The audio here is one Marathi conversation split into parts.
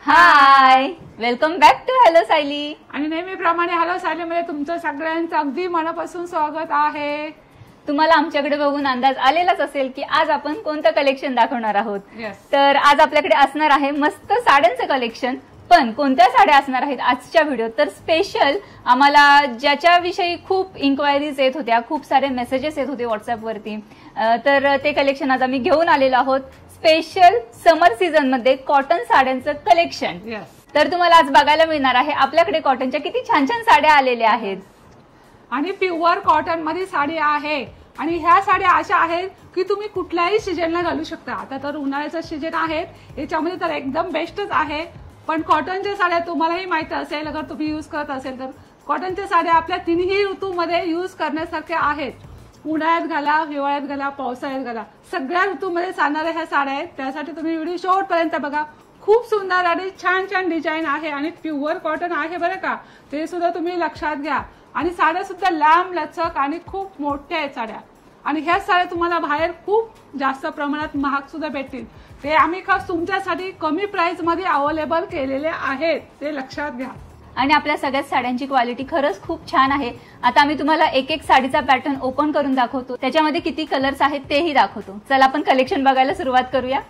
High, welcome back to hello Sayali. आणि नेहमीप्रमाणे हॅलो सायलीमध्ये तुमचं सगळ्यांचं अगदी मनापासून स्वागत आहे. तुम्हाला आमच्याकडे बघून अंदाज आलेलाच असेल की आज आपण कोणतं कलेक्शन दाखवणार आहोत. तर आज आपल्याकडे असणार आहे मस्त साड्यांचं कलेक्शन. पण कोणत्या साड्या असणार आहेत आजच्या व्हिडिओ तर स्पेशल आम्हाला ज्याच्याविषयी खूप इन्क्वायरीज येत होत्या, खूप सारे मेसेजेस येत होते व्हॉट्सअपवरती, तर ते कलेक्शन आज आम्ही घेऊन आलेलो आहोत. स्पेशल समर सीझन मध्ये कॉटन साड्यांचं कलेक्शन. तर तुम्हाला आज बघायला मिळणार आहे आपल्याकडे कॉटनच्या किती छान छान साड्या आलेल्या आहेत. आणि प्युअर कॉटन मध्ये साडी आहे. आणि ह्या साड्या अशा आहेत की तुम्ही कुठल्याही सीजनला घालू शकता. आता तर उन्हाळ्याचं सीजन आहे, याच्यामध्ये तर एकदम बेस्टच आहे. पण कॉटनच्या साड्या तुम्हालाही माहित असेल, अगर तुम्ही यूज करत असेल तर कॉटनच्या साड्या आपल्या तिन्ही ऋतूमध्ये यूज करण्यासारख्या आहेत. उन्हाळ्यात घाला, हिवाळ्यात घाला, पावसाळ्यात घाला, सगळ्या ऋतूमध्ये चालणाऱ्या ह्या साड्या आहेत. त्यासाठी तुम्ही व्हिडिओ शेवटपर्यंत बघा. खूप सुंदर आणि छान छान डिझाईन आहे आणि प्युअर कॉटन आहे बरं का, ते सुद्धा तुम्ही लक्षात घ्या. आणि साड्या सुद्धा लांब लचक आणि खूप मोठ्या आहेत साड्या. आणि ह्या साड्या तुम्हाला बाहेर खूप जास्त प्रमाणात महाग सुद्धा भेटतील. ते आम्ही खास तुमच्यासाठी कमी प्राइस मध्ये अवेलेबल केलेले आहेत, ते लक्षात घ्या. आणि आपल्या सगळ्याच साड्यांची क्वालिटी खरंच खूप छान आहे. आता आम्ही तुम्हाला एक एक साडीचा पॅटर्न ओपन करून दाखवतो, त्याच्यामध्ये किती कलर्स आहेत तेही दाखवतो. चला आपण कलेक्शन बघायला सुरुवात करूया.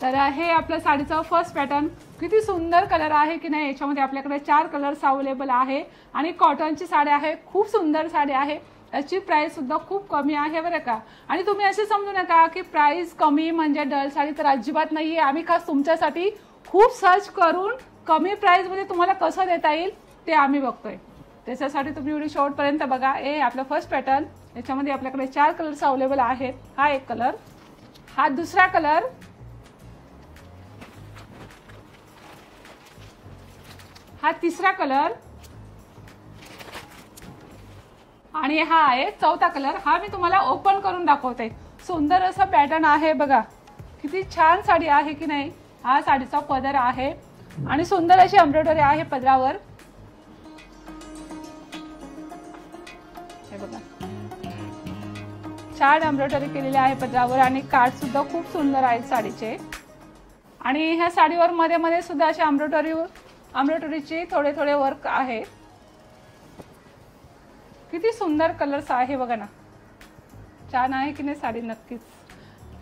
तर हे आपल्या साडीचा फर्स्ट पॅटर्न. किती सुंदर कलर आहे की नाही. याच्यामध्ये आपल्याकडे 4 कलर्स अवेलेबल आहे. आणि कॉटनची साडी आहे, खूप सुंदर साडी आहे. याची प्राइस सुद्धा खूप कमी आहे बरं का. आणि तुम्ही असे समजू नका की प्राइस कमी म्हणजे डल साडी, तर अजिबात नाहीये. आम्ही खास तुमच्यासाठी खूप सर्च करून कमी प्राइस मध्ये तुम्हाला कसं देता येईल ते आम्ही बघतोय. त्याच्यासाठी तुम्ही व्हिडिओ शेवटपर्यंत बघा. हे आपला फर्स्ट पॅटर्न. याच्यामध्ये आपल्याकडे 4 कलर्स अवेलेबल आहेत. हा एक कलर, हा दुसरा कलर, हा तिसरा कलर आणि हा आहे चौथा कलर. हा मी तुम्हाला ओपन करून दाखवते. सुंदर असं पॅटर्न आहे बघा. किती छान साडी आहे की नाही. हा साडीचा पदर आहे आणि सुंदर अशी एम्ब्रॉयडरी आहे पदरावर. हे बघा, छान एम्ब्रॉयडरी केलेली आहे पदरावर आणि कार्ड सुद्धा खूप सुंदर आहेत साडीचे. आणि ह्या साडीवर मध्ये मध्ये सुद्धा अशा एम्ब्रॉयडरीचे थोडे थोडे वर्क आहे. किती सुंदर कलर्स आहे बघा ना. छान आहे की नाही साडी नक्कीच.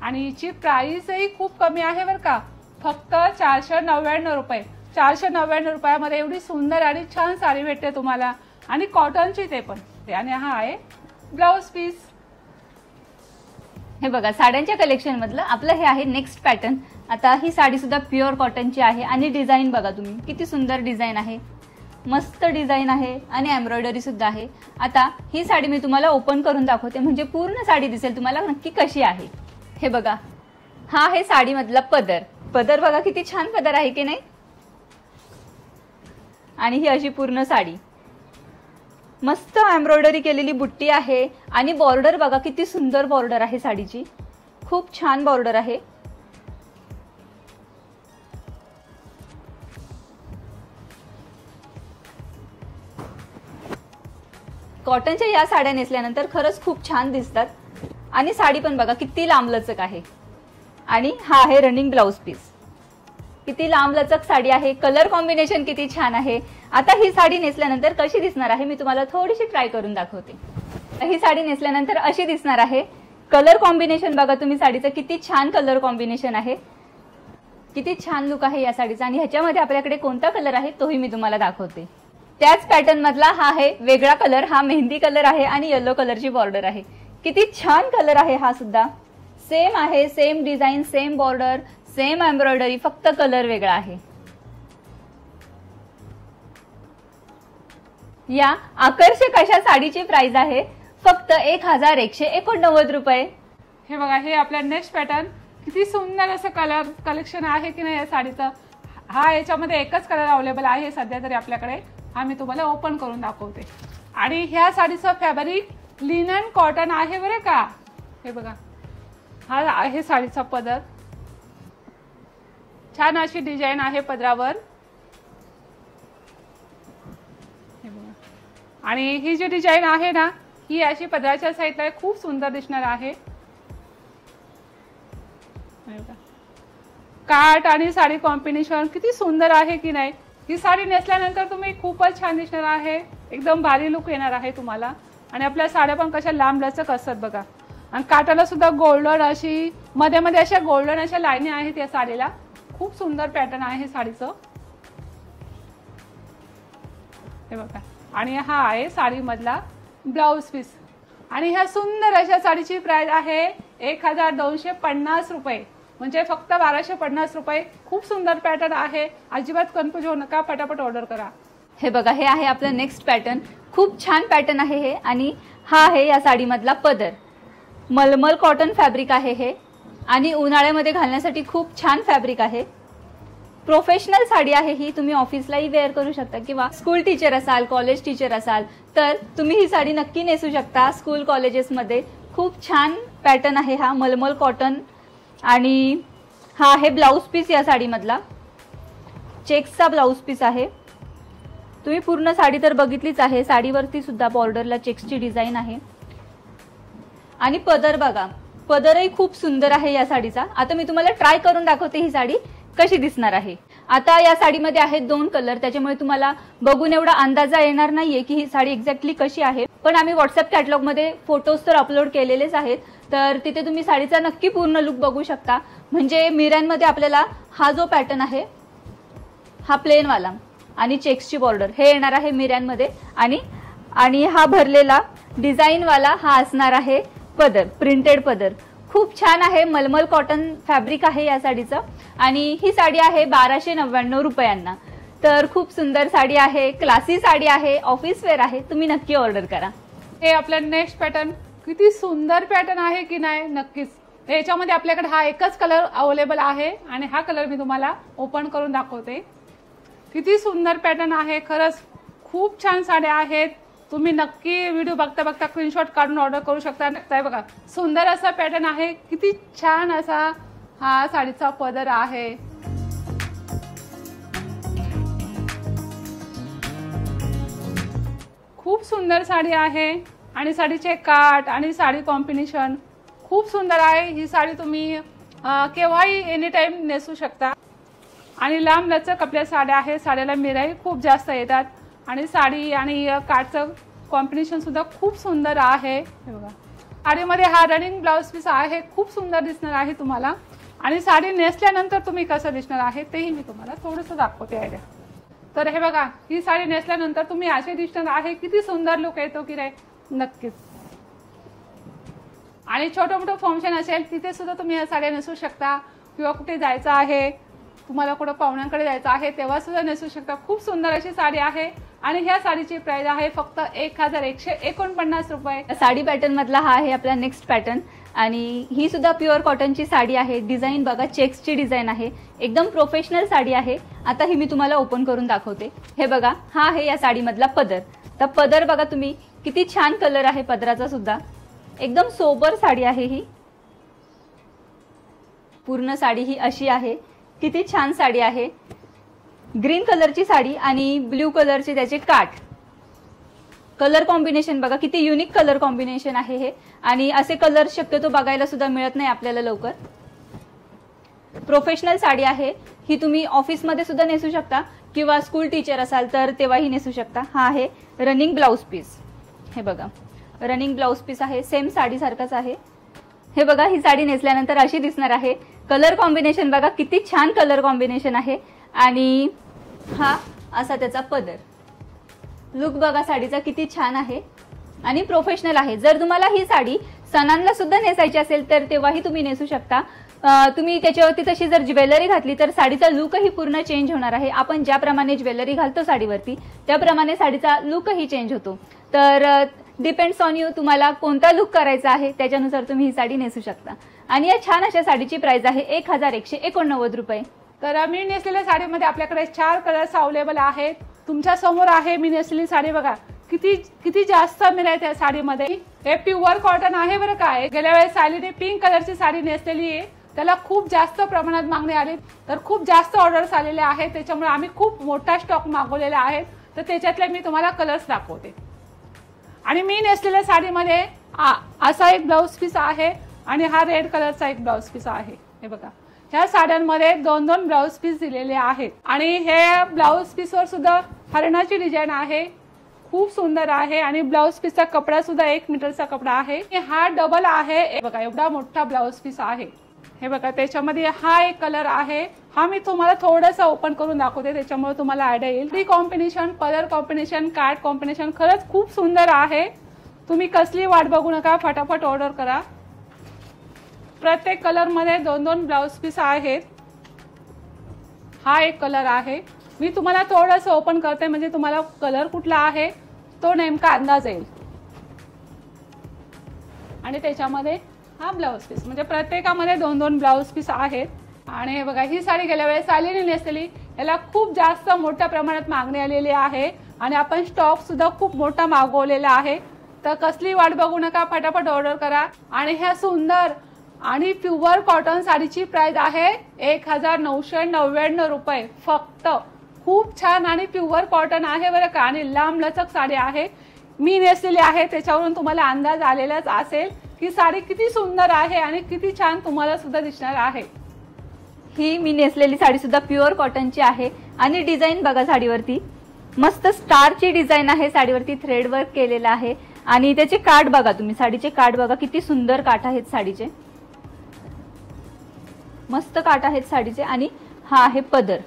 आणि हिची प्राइसही खूप कमी आहे बरं का, फक्त 499 रुपये. 499 रुपयामध्ये एवढी सुंदर आणि छान साडी भेटते तुम्हाला. आणि कॉटनची ते पण. आणि हा आहे ब्लाउज पीस. हे बघा साड्यांच्या कलेक्शन मधलं आपलं हे आहे नेक्स्ट पॅटर्न. आता ही साडी सुद्धा प्युअर कॉटनची आहे. आणि डिझाईन बघा तुम्ही, किती सुंदर डिझाईन आहे. मस्त डिझाईन आहे आणि एम्ब्रॉयडरी सुद्धा आहे. आता ही साडी मी तुम्हाला ओपन करून दाखवते, म्हणजे पूर्ण साडी दिसेल तुम्हाला नक्की कशी आहे. हे बघा, हा आहे साडी मधला पदर. पदर बघा किती छान पदर आहे की नाही. आणि ही अशी पूर्ण साडी, मस्त एम्ब्रॉयडरी केलेली बुट्टी आहे. आणि बॉर्डर बघा किती सुंदर बॉर्डर आहे साडीची, खूप छान बॉर्डर आहे. कॉटनच्या या साड्या नेसल्यानंतर खरंच खूप छान दिसतात. आणि साडी पण बघा किती लांबलचक आहे. आणि हा आहे रनिंग ब्लाउज पीस. किती लांबलचक साडी आहे. कलर कॉम्बिनेशन किती छान आहे. आता ही साडी नेसल्यानंतर कशी दिसणार आहे मी तुम्हाला थोडीशी ट्राय करून दाखवते. ही साडी नेसल्यानंतर अशी दिसणार आहे. कलर कॉम्बिनेशन बघा तुम्ही साडीचं, किती छान कलर कॉम्बिनेशन आहे. किती छान लुक आहे या साडीचा. आणि ह्याच्यामध्ये आपल्याकडे कोणता कलर आहे तोही मी तुम्हाला दाखवते. त्याच पॅटर्न मधला हा आहे वेगळा कलर. हा मेहंदी कलर आहे आणि येलो कलरची बॉर्डर आहे. किती छान कलर आहे हा सुद्धा. सेम आहे, same design, same border, same embroidery, फक्त कलर वेगळा आहे. या आकर्षक अशा साडीची प्राइस आहे फक्त 1189 रुपये. हे बघा, हे आपल्या नेक्स्ट पॅटर्न. किती सुंदर असं कलर कलेक्शन आहे की नाही या साडीचं. हा याच्यामध्ये एकच कलर अवेलेबल आहे सध्या तरी आपल्याकडे. हा मी तुम्हाला ओपन करून दाखवते. आणि ह्या साडीचं फॅब्रिक लिनन कॉटन आहे बरं का. हे बघा, हा आहे साडीचा पदर. छान अशी डिझाईन आहे पदरावर. हे बघा, आणि ही जी डिझाईन आहे ना, ही अशी पदराच्या साईडला खूप सुंदर दिसणार आहे. काठ आणि साडी कॉम्बिनेशन किती सुंदर आहे की नाही। ही साडी नेसल्यानंतर तुम्ही खूपच छान दिसणार आहे, एकदम भारी लुक येणार आहे तुम्हाला। आणि आपल्या साड्या पण कशा लांब लचक असतात बघा, आणि काठाला सुद्धा गोल्डन अशी मध्ये मध्ये अशा गोल्डन अशा लाईनी आहेत या साडीला। खूप सुंदर पॅटर्न आहे साडीचं, हे बघा। आणि हा आहे साडी मधला ब्लाउज पीस, आणि ह्या सुंदर अशा साडीची प्राइस आहे 1250 रुपये, म्हणजे फक्त 1250 रुपये। खूप सुंदर पॅटर्न आहे, अजिबात कन्फ्युज होऊ नका, फटाफट ऑर्डर करा। हे बघा, हे आहे आपलं नेक्स्ट पॅटर्न। खूप छान पॅटर्न आहे हे, आणि हा आहे या साडी मधला पदर। मलमल कॉटन फॅब्रिक आहे हे, आणि उन्हाळ्यामध्ये घालण्यासाठी खूप छान फॅब्रिक आहे। प्रोफेशनल साडी आहे ही, तुम्ही ऑफिसलाही वेअर करू शकता, किंवा स्कूल टीचर असाल, कॉलेज टीचर असाल तर तुम्ही ही साडी नक्की नेसू शकता स्कूल कॉलेजेसमध्ये। खूप छान पॅटर्न आहे हा मलमल कॉटन, आणि हा आहे ब्लाउज पीस या साडीमधला, चेक्सचा ब्लाउज पीस आहे। तुम्ही पूर्ण साडी तर बघितलीच आहे, साडीवरती सुद्धा बॉर्डरला चेक्सची डिझाईन आहे। आणि पदर बघा, पदरही खूप सुंदर आहे या साडीचा। आता मी तुम्हाला ट्राय करून दाखवते ही साडी कशी दिसणार आहे। आता या साडीमध्ये आहेत 2 कलर, त्याच्यामुळे तुम्हाला बघून एवढा अंदाजा येणार नाहीये की ही साडी एक्झॅक्टली कशी आहे, पण आम्ही व्हॉट्सअप कॅटलॉग मध्ये फोटोज तर अपलोड केलेलेच आहेत, तर तिथे तुम्ही साडीचा नक्की पूर्ण लुक बघू शकता। म्हणजे मिऱ्यांमध्ये आपल्याला हा जो पॅटर्न आहे हा प्लेन वाला आणि चेक्सची बॉर्डर हे येणार आहे मिऱ्यांमध्ये, आणि हा भरलेला डिझाईन वाला हा असणार आहे पदर, प्रिंटेड पदर। खूप छान आहे, मलमल कॉटन फॅब्रिक आहे या साडीचं, आणि ही साडी आहे 1299 रुपयांना। तर खूप सुंदर साडी आहे, क्लासी साडी आहे, ऑफिस वेअर आहे, तुम्ही नक्की ऑर्डर करा। हे आपलं नेक्स्ट पॅटर्न किती सुंदर पॅटर्न आहे की नाही, नक्कीच। याच्यामध्ये आपल्याकडे हा एकच कलर अवेलेबल आहे, आणि हा कलर मी तुम्हाला ओपन करून दाखवते। किती सुंदर पॅटर्न आहे, खरंच खूप छान साड्या आहेत। तुम्ही नक्की व्हिडिओ बघता बघता स्क्रीनशॉट काढून ऑर्डर करू शकता। बघा, सुंदर असा पॅटर्न आहे, किती छान असा हा साडीचा पदर आहे। खूप सुंदर साडी आहे, आणि साडीचे काठ आणि साडी कॉम्बिनेशन खूप सुंदर आहे। ही साडी तुम्ही केव्हाही एनी टाइम नेसू शकता, आणि लांब लचक आपल्या साड्या आहेत, साड्याला मिराही खूप जास्त येतात, आणि साडी आणि काठचं कॉम्बिनेशन सुद्धा खूप सुंदर आहे। हे बघा, साडीमध्ये हा रनिंग ब्लाउज पीस आहे, खूप सुंदर दिसणार आहे तुम्हाला, आणि साडी नेसल्यानंतर तुम्ही कसं दिसणार आहे तेही मी तुम्हाला थोडंसं दाखवते आयडिया। तर हे बघा, ही साडी नेसल्यानंतर तुम्ही असे दिसणार आहे, किती सुंदर लुक येतो की नाही, नक्कीच। आणि छोटं मोठं फंक्शन असेल तिथे सुद्धा तुम्ही ह्या साड्या नेसू शकता, किंवा कुठे जायचं आहे, तुम्हाला कुठं पाहुण्यांकडे जायचं आहे तेव्हा सुद्धा नेसू शकता। खूप सुंदर अशी साडी आहे, आणि ह्या साडीची प्राइस आहे फक्त 1149 रुपये। साडी पॅटर्न मधला हा आहे आपला नेक्स्ट पॅटर्न, आणि ही सुद्धा प्युअर कॉटनची साडी आहे। डिझाईन बघा, चेक्सची डिझाईन आहे, एकदम प्रोफेशनल साडी आहे। आता ही मी तुम्हाला ओपन करून दाखवते। हे बघा, हा आहे या साडी मधला पदर। तर पदर बघा तुम्ही, किती छान कलर आहे पदराचा सुद्धा, एकदम सोबर साडी आहे ही। पूर्ण साडी ही अशी आहे, किती छान साडी आहे। ग्रीन कलरची साडी आणि ब्ल्यू कलरचे त्याचे काठ, कलर कॉम्बिनेशन बघा किती युनिक कलर कॉम्बिनेशन आहे हे, आणि असे कलर शक्यतो बघायला सुद्धा मिळत नाही आपल्याला लवकर। प्रोफेशनल साडी आहे ही, तुम्ही ऑफिसमध्ये सुद्धा नेसू शकता, किंवा स्कूल टीचर असाल तर तेव्हाही नेसू शकता। हा आहे रनिंग ब्लाउज पीस, हे बघा रनिंग ब्लाउज पीस आहे, सेम साडी सारखाच आहे। हे बघा, ही साडी नेसल्यानंतर अशी दिसणार आहे। कलर कॉम्बिनेशन बघा, किती छान कलर कॉम्बिनेशन आहे, आणि हा असा त्याचा पदर। लुक बघा साडीचा किती छान आहे, आणि प्रोफेशनल आहे। जर तुम्हाला ही साडी सणांना सुद्धा नेसायची असेल तर तेव्हाही तुम्ही नेसू शकता। तुम्ही त्याच्यावरती तशी जर ज्वेलरी घातली तर साडीचा लुकही पूर्ण चेंज होणार आहे। आपण ज्याप्रमाणे ज्वेलरी घालतो साडीवरती त्याप्रमाणे साडीचा लुकही चेंज होतो। तर डिपेंड्स ऑन यू, तुम्हाला कोणता लुक करायचा आहे त्याच्यानुसार तुम्ही ही साडी नेसू शकता। आणि या छान अशा साडीची प्राइस आहे 1189 रुपये। तर मी नेसलेल्या साडीमध्ये आपल्याकडे 4 कलर्स अवेलेबल आहेत। तुमच्या समोर आहे मी नेसलेली साडी, बघा किती जास्त मिळत आहे त्या साडीमध्ये। हे प्युअर कॉटन आहे बरं का। गेल्या वेळेस सायलीने पिंक कलरची साडी नेसलेली आहे, त्याला खूप जास्त प्रमाणात मागणी आली, तर खूप जास्त ऑर्डर्स आलेले आहेत, त्याच्यामुळे आम्ही खूप मोठा स्टॉक मागवलेला आहे। तर त्याच्यातले मी तुम्हाला कलर्स दाखवते। आणि मी नेसलेल्या साडीमध्ये असा एक ब्लाउज पीस आहे, आणि हा रेड कलरचा एक ब्लाउज पीस आहे। हे बघा, ह्या साड्यांमध्ये 2-2 ब्लाउज पीस दिलेले आहेत आणि हे ब्लाउज पीसवर सुद्धा हरणाची डिझाईन आहे, खूप सुंदर आहे आणि ब्लाउज पीसचा कपडा सुद्धा 1 मीटरचा कपडा आहे। हा डबल आहे बघा, एवढा मोठा ब्लाउज पीस आहे हे बघा। त्याच्यामध्ये हा एक कलर आहे, हा मी तुम्हाला थोडासा ओपन करून दाखवते त्याच्यामुळे तुम्हाला आयडिया येईल। ती combination, colour combination, card combination खरंच खूप सुंदर आहे। तुम्ही कसली वाट बघू नका, फटाफट ऑर्डर करा। प्रत्येक कलर मध्ये 2-2 ब्लाउज पीस आहेत। हा एक कलर आहे, मी तुम्हाला थोडंसं ओपन करते म्हणजे तुम्हाला कलर कुठला आहे तो नेमका अंदाज येईल। आणि त्याच्यामध्ये हा ब्लाउज पीस, म्हणजे प्रत्येकामध्ये 2-2 ब्लाउज पीस आहेत। आणि हे बघा, ही साडी गेल्या वेळेस आलेली नेसलेली, याला खूप जास्त मोठ्या प्रमाणात मागणी आलेली आहे आणि आपण स्टॉक सुद्धा खूप मोठा मागवलेला आहे। तर कसली वाट बघू नका, फटाफट ऑर्डर करा। आणि ह्या सुंदर आणि प्युअर कॉटन साडीची प्राइस आहे 1999 रुपये फक्त। खूप छान आणि प्युअर कॉटन आहे बरं का, आणि लांब लचक साडी आहे। मी नेसलेली आहे त्याच्यावरून तुम्हाला अंदाज आलेलाच असेल की साडी किती सुंदर आहे आणि किती छान तुम्हाला सुद्धा दिसणार आहे। ही मी नेसलेली साडी सुद्धा प्युअर कॉटनची आहे आणि डिझाईन बघा, साडीवरती मस्त स्टारची डिझाईन आहे, साडीवरती थ्रेड वर्क केलेला आहे आणि त्याचे काठ बघा तुम्ही, साडीचे काठ बघा किती सुंदर काठ आहेत साडीचे, मस्त काठ आहेत साडीचे। आणि हा आहे पदर,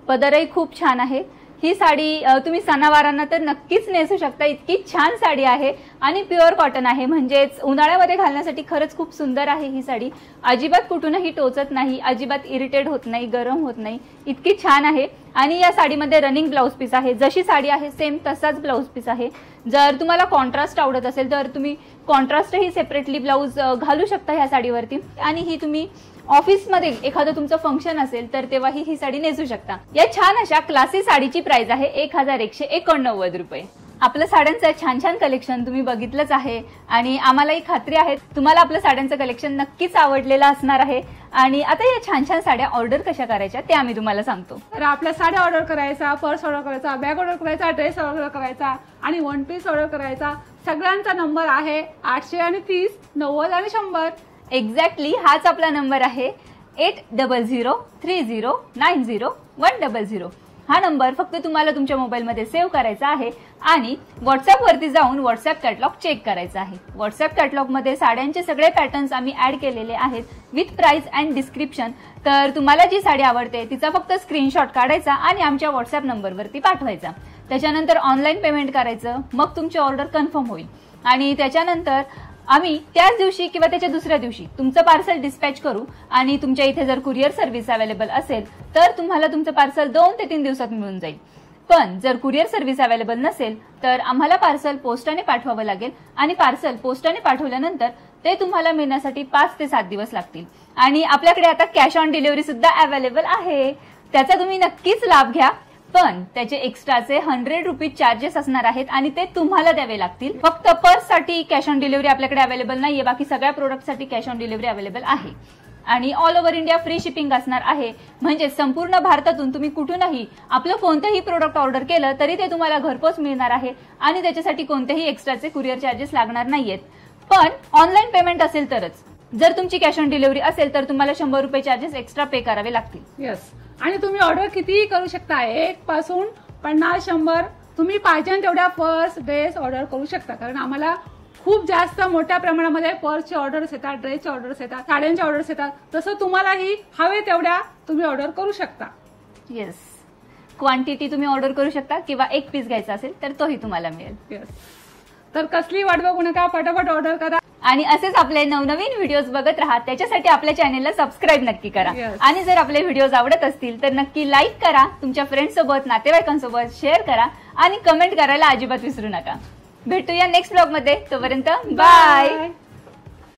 पदरही खूप छान आहे। ही साडी तुम्ही सणावारांना तर नक्कीच नेसू शकता, इतकी छान साडी आहे आणि प्युअर कॉटन आहे, म्हणजेच उन्हाळ्यामध्ये घालण्यासाठी खरंच खूप सुंदर आहे ही साडी। अजिबात कुठूनही टोचत नाही, अजिबात इरिटेट होत नाही, गरम होत नाही, इतकी छान आहे। आणि या साडीमध्ये रनिंग ब्लाउज पीस आहे, जशी साडी आहे सेम तसाच ब्लाउज पीस आहे। जर तुम्हाला कॉन्ट्रास्ट आवडत असेल तर तुम्ही कॉन्ट्रास्टही सेपरेटली ब्लाउज घालू शकता ह्या साडीवरती। आणि ही तुम्ही ऑफिसमध्ये एखादं तुमचं फंक्शन असेल तर तेव्हाही ही साडी नेसू शकता। या छान अशा क्लासी साडीची प्राइस आहे 1189 रुपये। आपलं साड्यांचं छान छान कलेक्शन तुम्ही बघितलंच आहे आणि आम्हालाही खात्री आहे तुम्हाला आपलं साड्यांचं कलेक्शन नक्कीच आवडलेलं असणार आहे। आणि आता या छान छान साड्या ऑर्डर कशा करायच्या ते आम्ही तुम्हाला सांगतो। तर आपल्या साड्या ऑर्डर करायचा, पर्स ऑर्डर करायचा, बॅग ऑर्डर करायचा, ड्रेस ऑर्डर करायचा आणि वन पीस ऑर्डर करायचा, सगळ्यांचा नंबर आहे 830 90 आणि 100। एक्झॅक्टली हाच आपला नंबर आहे 8003090100। हा नंबर फक्त तुम्हाला तुमच्या मोबाईलमध्ये सेव्ह करायचा आहे आणि व्हॉट्सअप वरती जाऊन व्हॉट्सअप कॅटलॉग चेक करायचा आहे। व्हॉट्सअप कॅटलॉग मध्ये साड्यांचे सगळे पॅटर्न्स आम्ही ऍड केलेले आहेत विथ प्राइस अँड डिस्क्रिप्शन। तर तुम्हाला जी साडी आवडते तिचा फक्त स्क्रीनशॉट काढायचा आणि आमच्या व्हॉट्सअप नंबरवरती पाठवायचा। त्याच्यानंतर ऑनलाईन पेमेंट करायचं, मग तुमची ऑर्डर कन्फर्म होईल आणि त्याच्यानंतर आम्ही त्याच दिवशी किंवा त्याच्या दुसऱ्या दिवशी तुमचं पार्सल डिस्पॅच करू आणि तुमच्या इथे जर कुरिअर सर्व्हिस अवेलेबल असेल तर तुम्हाला तुमचं पार्सल 2 ते 3 दिवसात मिळून जाईल। पण जर कुरिअर सर्व्हिस अवेलेबल नसेल तर आम्हाला पार्सल पोस्टाने पाठवावं लागेल आणि पार्सल पोस्टाने पाठवल्यानंतर ते तुम्हाला मिळण्यासाठी 5 ते 7 दिवस लागतील। आणि आपल्याकडे आता कॅश ऑन डिलिव्हरी सुद्धा अवेलेबल आहे, त्याचा तुम्ही नक्कीच लाभ घ्या। पण त्याचे एक्स्ट्राचे 100 रुपीज चार्जेस असणार आहेत आणि ते तुम्हाला द्यावे लागतील। फक्त पर्ससाठी कॅश ऑन डिलिव्हरी आपल्याकडे अवेलेबल नाहीये, बाकी सगळ्या प्रोडक्टसाठी कॅश ऑन डिलिव्हरी अवेलेबल आहे आणि all over India free shipping असणार आहे। म्हणजे संपूर्ण भारतातून तुम्ही कुठूनही आपलं कोणतंही प्रोडक्ट ऑर्डर केलं तरी ते तुम्हाला घरपोच मिळणार आहे आणि त्याच्यासाठी कोणतेही एक्स्ट्राचे कुरिअर चार्जेस लागणार नाहीयेत। पण ऑनलाईन पेमेंट असेल तरच, जर तुमची कॅश ऑन डिलिव्हरी असेल तर तुम्हाला 100 रुपये चार्जेस एक्स्ट्रा पे करावे लागतील। यस, आणि तुम्ही ऑर्डर कितीही करू शकता, 1 पासून 50 100 तुम्ही पाहिजे तेवढ्या पर्स ड्रेस ऑर्डर करू शकता। कारण आम्हाला खूप जास्त मोठ्या प्रमाणामध्ये पर्सचे ऑर्डर्स येतात, ड्रेसचे ऑर्डर्स येतात, साड्यांचे ऑर्डर्स येतात, तसं तुम्हालाही हवे तेवढ्या तुम्ही ऑर्डर करू शकता। येस, क्वांटिटी तुम्ही ऑर्डर करू शकता किंवा 1 पीस घ्यायचा असेल तर तोही तुम्हाला मिळेल। येस, तर कसली वाट बघू नका, फटाफट ऑर्डर करा आणि असेच आपले नवनवीन व्हिडिओज बघत राहा। त्याच्यासाठी आपल्या चॅनेलला सबस्क्राईब नक्की करा। आणि जर आपले व्हिडिओज आवडत असतील तर नक्की लाईक करा, तुमच्या फ्रेंड्स सोबत, नातेवाईकांसोबत शेअर करा आणि कमेंट करायला अजिबात विसरू नका। भेटूया नेक्स्ट ब्लॉग मध्ये, तोपर्यंत बाय।